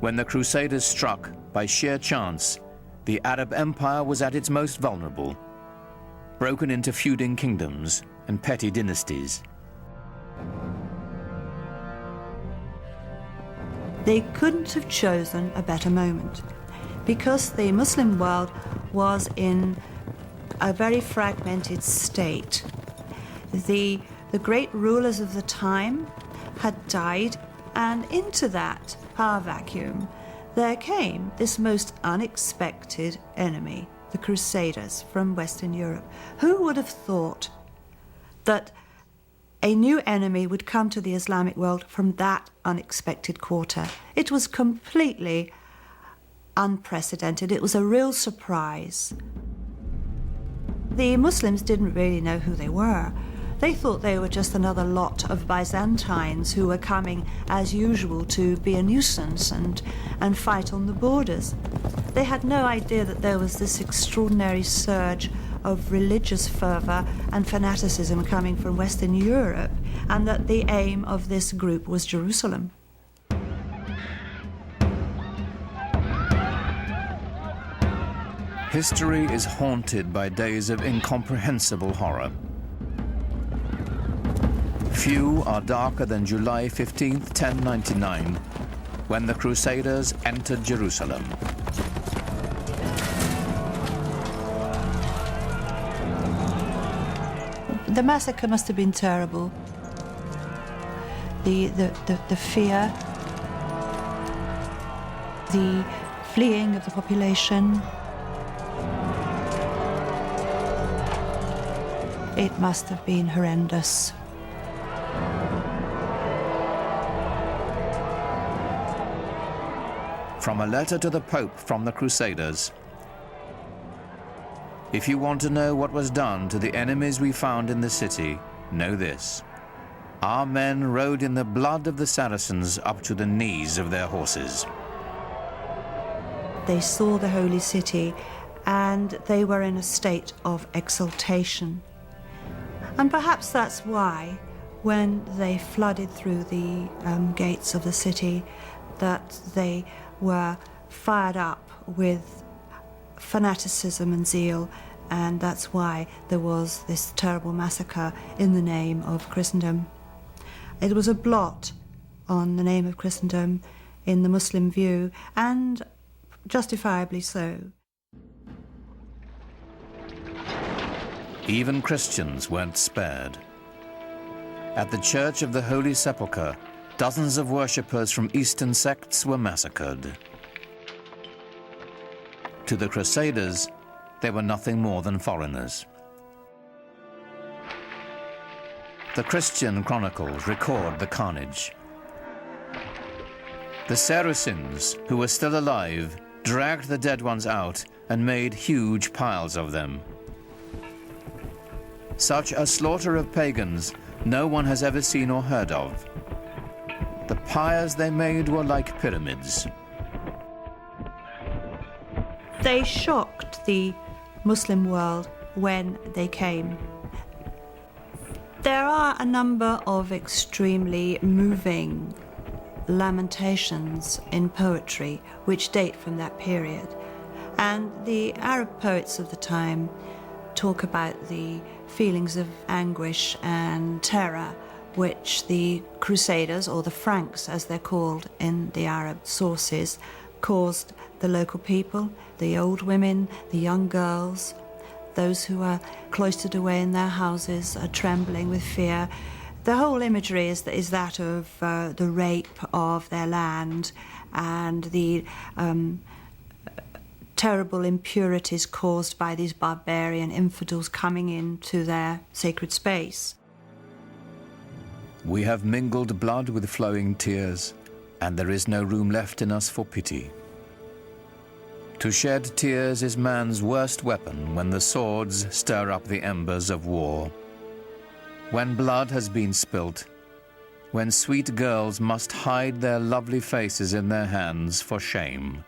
When the Crusaders struck, by sheer chance, the Arab Empire was at its most vulnerable, broken into feuding kingdoms and petty dynasties. They couldn't have chosen a better moment, because the Muslim world was in a very fragmented state. The great rulers of the time had died, and into that power vacuum there came this most unexpected enemy, the Crusaders from Western Europe. Who would have thought that a new enemy would come to the Islamic world from that unexpected quarter? It was completely unprecedented. It was a real surprise. The Muslims didn't really know who they were. They thought they were just another lot of Byzantines who were coming, as usual, to be a nuisance and fight on the borders. They had no idea that there was this extraordinary surge of religious fervour and fanaticism coming from Western Europe, and that the aim of this group was Jerusalem. History is haunted by days of incomprehensible horror. Few are darker than July 15th, 1099, when the Crusaders entered Jerusalem. The massacre must have been terrible. The fear, the fleeing of the population. It must have been horrendous. From a letter to the Pope from the Crusaders. If you want to know what was done to the enemies we found in the city, know this. Our men rode in the blood of the Saracens up to the knees of their horses. They saw the holy city and they were in a state of exultation. And perhaps that's why, when they flooded through the gates of the city, that they were fired up with fanaticism and zeal, and that's why there was this terrible massacre in the name of Christendom. It was a blot on the name of Christendom in the Muslim view, and justifiably so. Even Christians weren't spared. At the Church of the Holy Sepulchre, dozens of worshippers from Eastern sects were massacred. To the Crusaders, they were nothing more than foreigners. The Christian chronicles record the carnage. The Saracens, who were still alive, dragged the dead ones out and made huge piles of them. Such a slaughter of pagans no one has ever seen or heard of. The pyres they made were like pyramids. They shocked the Muslim world when they came. There are a number of extremely moving lamentations in poetry which date from that period. And the Arab poets of the time talk about the feelings of anguish and terror which the Crusaders, or the Franks as they're called in the Arab sources, caused the local people, the old women, the young girls, those who are cloistered away in their houses, are trembling with fear. The whole imagery is that of the rape of their land and the terrible impurities caused by these barbarian infidels coming into their sacred space. We have mingled blood with flowing tears, and there is no room left in us for pity. To shed tears is man's worst weapon when the swords stir up the embers of war. When blood has been spilt, when sweet girls must hide their lovely faces in their hands for shame.